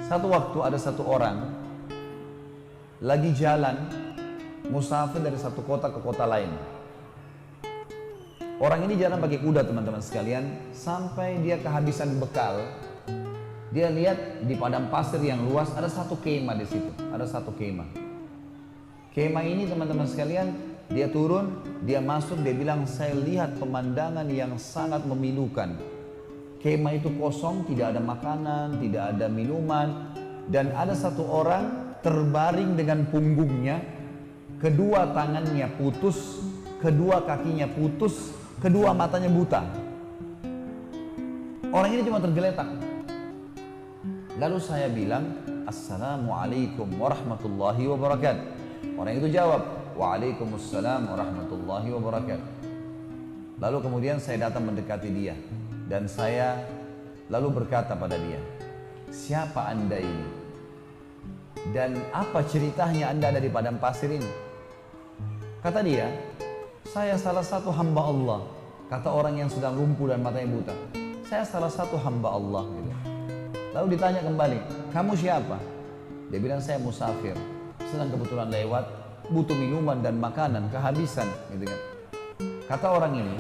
Satu waktu ada satu orang lagi jalan musafir dari satu kota ke kota lain. Orang ini jalan pakai kuda teman-teman sekalian, sampai dia kehabisan bekal. Dia lihat di padang pasir yang luas ada satu kemah di situ, ada satu kemah. Kemah ini teman-teman sekalian, dia turun, dia masuk, dia bilang saya lihat pemandangan yang sangat memilukan. Kemah itu kosong, tidak ada makanan, tidak ada minuman, dan ada satu orang terbaring dengan punggungnya, kedua tangannya putus, kedua kakinya putus, kedua matanya buta. Orang ini cuma tergeletak. Lalu saya bilang, Assalamualaikum warahmatullahi wabarakatuh. Orang itu jawab, Waalaikumsalam warahmatullahi wabarakatuh. Lalu kemudian saya datang mendekati dia, dan saya lalu berkata pada dia, siapa anda ini? Dan apa ceritanya anda ada di padang pasir ini? Kata dia, saya salah satu hamba Allah. Kata orang yang sedang lumpuh dan matanya buta, saya salah satu hamba Allah gitu. Lalu ditanya kembali, kamu siapa? Dia bilang saya musafir, sedang kebetulan lewat, butuh minuman dan makanan, kehabisan gitu kan. Kata orang ini,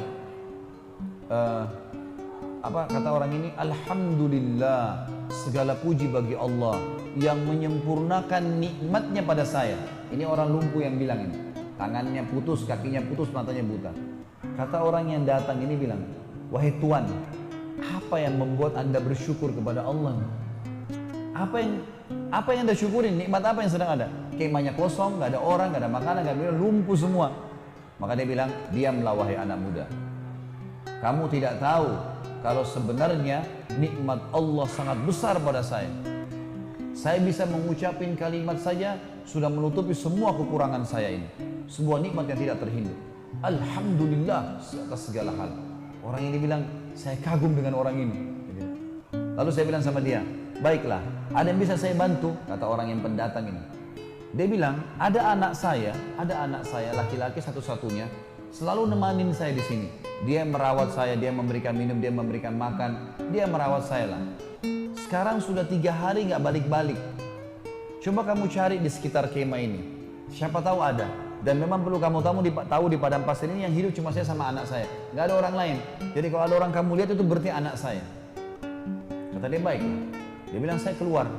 kata orang ini, Alhamdulillah, segala puji bagi Allah yang menyempurnakan nikmatnya pada saya. Ini orang lumpuh yang bilang ini, tangannya putus, kakinya putus, matanya buta. Kata orang yang datang ini bilang, wahai Tuhan, apa yang membuat anda bersyukur kepada Allah? Apa yang anda syukurin? Nikmat apa yang sedang ada? Kemahnya kosong, nggak ada orang, nggak ada makanan, nggak ada, lumpuh semua. Maka dia bilang, diamlah wahai anak muda. Kamu tidak tahu kalau sebenarnya nikmat Allah sangat besar pada saya. Saya bisa mengucapin kalimat saja sudah menutupi semua kekurangan saya ini. Sebuah nikmat yang tidak terhingga. Alhamdulillah atas segala hal. Orang ini bilang, saya kagum dengan orang ini. Lalu saya bilang sama dia, baiklah, ada yang bisa saya bantu? Kata orang yang pendatang ini. Dia bilang, ada anak saya laki-laki satu-satunya, selalu nemanin saya di sini. Dia merawat saya, dia memberikan minum, dia memberikan makan, dia merawat saya lah. Sekarang sudah 3 hari nggak balik-balik. Coba kamu cari di sekitar kemah ini, siapa tahu ada. Dan memang perlu kamu tahu di padang pasir ini yang hidup cuma saya sama anak saya, nggak ada orang lain. Jadi kalau ada orang kamu lihat itu berarti anak saya. Kata dia, baik. Dia bilang, saya keluar.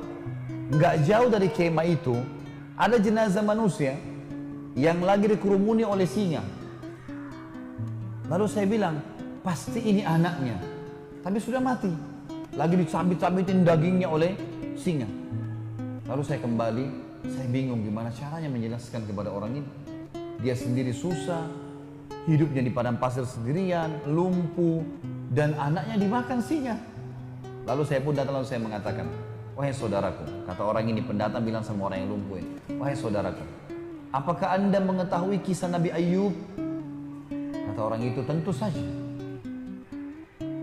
Nggak jauh dari kemah itu ada jenazah manusia yang lagi dikerumuni oleh singa. Lalu saya bilang, pasti ini anaknya, tapi sudah mati, lagi dicabit-cabitin dagingnya oleh singa. Lalu saya kembali, saya bingung gimana caranya menjelaskan kepada orang ini. Dia sendiri susah, hidupnya di padang pasir sendirian, lumpuh, dan anaknya dimakan singa. Lalu saya pun datang, lalu saya mengatakan, wahai saudaraku, kata orang ini, pendatang bilang sama orang yang lumpuh ini, wahai saudaraku, apakah anda mengetahui kisah Nabi Ayub? Kata orang itu, tentu saja.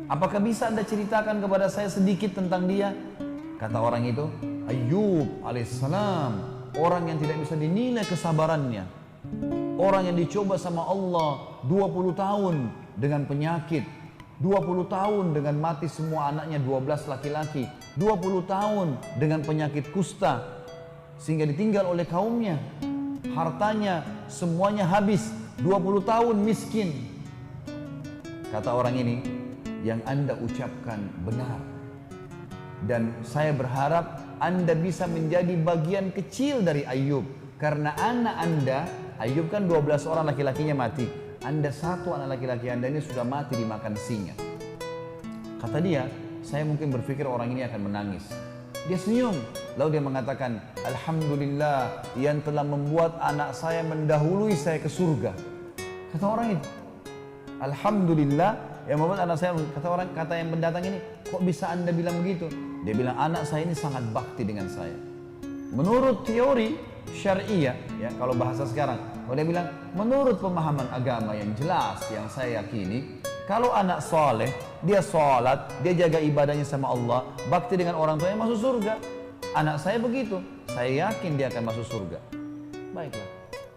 Apakah bisa anda ceritakan kepada saya sedikit tentang dia? Kata orang itu, Ayub alaihissalam, orang yang tidak bisa dinilai kesabarannya, orang yang dicoba sama Allah 20 tahun dengan penyakit, 20 tahun dengan mati semua anaknya 12 laki-laki, 20 tahun dengan penyakit kusta sehingga ditinggal oleh kaumnya, hartanya semuanya habis, 20 tahun miskin. Kata orang ini, yang anda ucapkan benar, dan saya berharap anda bisa menjadi bagian kecil dari Ayub, karena anak anda, Ayub kan 12 orang laki-lakinya mati, anda satu anak laki-laki anda ini sudah mati dimakan singa. Kata dia, saya mungkin berpikir orang ini akan menangis. Dia senyum, lalu dia mengatakan, Alhamdulillah yang telah membuat anak saya mendahului saya ke surga. Kata orang itu, Alhamdulillah yang membuat anak saya, kata yang pendatang ini, kok bisa anda bilang begitu? Dia bilang, anak saya ini sangat bakti dengan saya. Menurut teori syariah, ya kalau bahasa sekarang, kalau dia bilang, menurut pemahaman agama yang jelas, yang saya yakini, kalau anak soleh, dia sholat, dia jaga ibadahnya sama Allah, bakti dengan orang tuanya, masuk surga. Anak saya begitu, saya yakin dia akan masuk surga. Baiklah,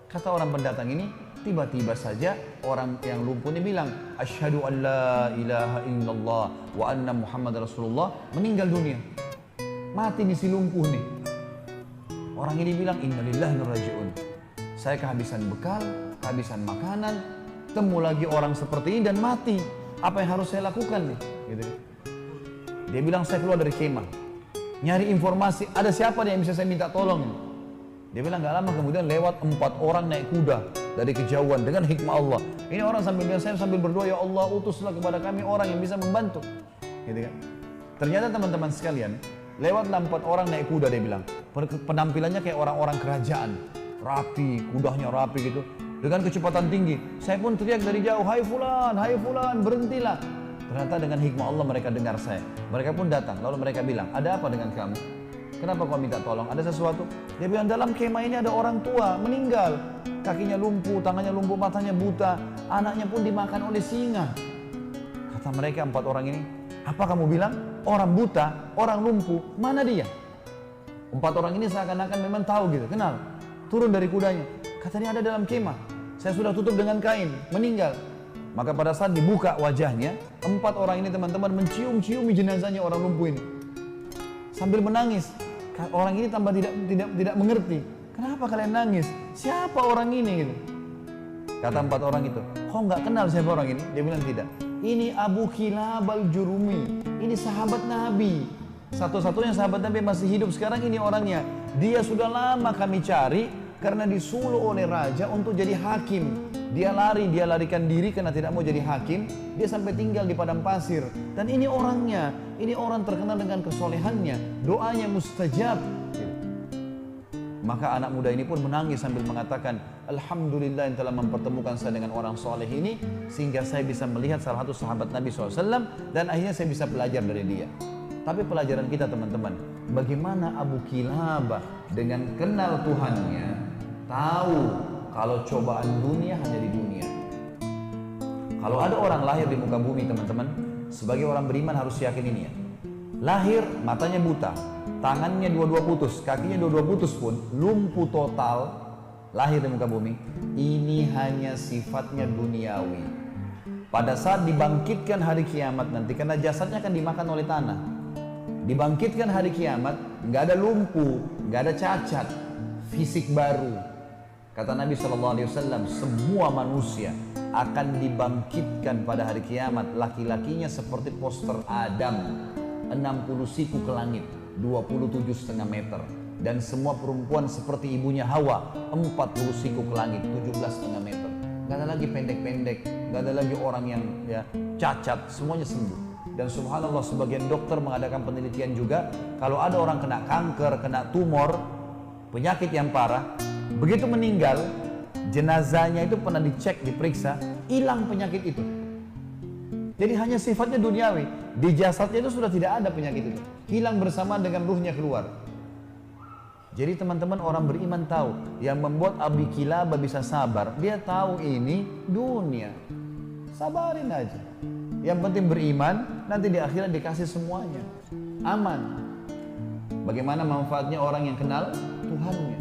kata orang pendatang ini, tiba-tiba saja orang yang lumpuh ini bilang, asyhadu an la ilaha illallah wa anna Muhammad Rasulullah, meninggal dunia. mati nih si lumpuh nih. Orang ini bilang, innalillahi wa inna ilaihi raji'un. Saya kehabisan bekal, kehabisan makanan, temu lagi orang seperti ini dan mati. Apa yang harus saya lakukan nih? Gitu. Dia bilang, saya keluar dari kemah, nyari informasi, ada siapa nih yang bisa saya minta tolong? Dia bilang, gak lama kemudian lewat 4 orang naik kuda dari kejauhan dengan hikmah Allah. Ini orang sambil bilang, saya sambil berdoa, ya Allah utuslah kepada kami orang yang bisa membantu. Gitu kan? Ternyata teman-teman sekalian, lewatlah 4 orang naik kuda, dia bilang. Penampilannya kayak orang-orang kerajaan, rapi, kudanya rapi gitu, dengan kecepatan tinggi. Saya pun teriak dari jauh, hai fulan, berhentilah. Ternyata dengan hikmah Allah mereka dengar saya. Mereka pun datang, lalu mereka bilang, ada apa dengan kamu? Kenapa kau minta tolong? Ada sesuatu? Dia bilang, dalam kemah ini ada orang tua meninggal, kakinya lumpuh, tangannya lumpuh, matanya buta, anaknya pun dimakan oleh singa. Kata mereka 4 orang ini, apa kamu bilang? Orang buta, orang lumpuh, mana dia? 4 orang ini seakan-akan memang tahu gitu, kenal. Turun dari kudanya, katanya ada dalam kemah, saya sudah tutup dengan kain, meninggal. Maka pada saat dibuka wajahnya, 4 orang ini teman-teman mencium-ciumi jenazahnya orang lumpuh ini, sambil menangis. Orang ini tambah tidak mengerti, kenapa kalian nangis? Siapa orang ini? Gitu. Kata 4 orang itu, kau nggak kenal siapa orang ini? Dia bilang tidak. Ini Abu Kilab al-Jurumi, ini sahabat Nabi. Satu-satunya sahabat Nabi masih hidup sekarang, ini orangnya. Dia sudah lama kami cari karena disuruh oleh raja untuk jadi hakim. Dia larikan diri karena tidak mau jadi hakim. Dia sampai tinggal di padang pasir. Dan ini orangnya, ini orang terkenal dengan kesolehannya, doanya mustajab. Maka anak muda ini pun menangis sambil mengatakan, Alhamdulillah yang telah mempertemukan saya dengan orang soleh ini, sehingga saya bisa melihat salah satu sahabat Nabi SAW, dan akhirnya saya bisa belajar dari dia. Tapi pelajaran kita teman-teman, bagaimana Abu Kilabah dengan kenal Tuhannya, tahu kalau cobaan dunia hanya di dunia. Kalau ada orang lahir di muka bumi teman-teman, sebagai orang beriman harus yakin ini ya. Lahir matanya buta, tangannya dua-dua putus, kakinya dua-dua putus pun, lumpuh total, lahir di muka bumi. Ini hanya sifatnya duniawi. Pada saat dibangkitkan hari kiamat nanti, karena jasadnya akan dimakan oleh tanah, dibangkitkan hari kiamat, nggak ada lumpuh, nggak ada cacat, fisik baru. Kata Nabi SAW, semua manusia akan dibangkitkan pada hari kiamat, laki-lakinya seperti poster Adam, 60 siku ke langit, 27,5 meter, dan semua perempuan seperti ibunya Hawa, 40 siku ke langit, 17,5 meter. Gak ada lagi pendek-pendek, gak ada lagi orang yang ya cacat, semuanya sembuh. Dan subhanallah, sebagian dokter mengadakan penelitian juga, kalau ada orang kena kanker, kena tumor, penyakit yang parah, begitu meninggal, jenazahnya itu pernah dicek, diperiksa, hilang penyakit itu. Jadi hanya sifatnya duniawi, di jasadnya itu sudah tidak ada penyakit itu, hilang bersama dengan ruhnya keluar. Jadi teman-teman, orang beriman tahu, yang membuat Abu Kilabah bisa sabar, dia tahu ini dunia, sabarin aja. Yang penting beriman, nanti di akhirat dikasih semuanya, aman. Bagaimana manfaatnya orang yang kenal Tuhannya?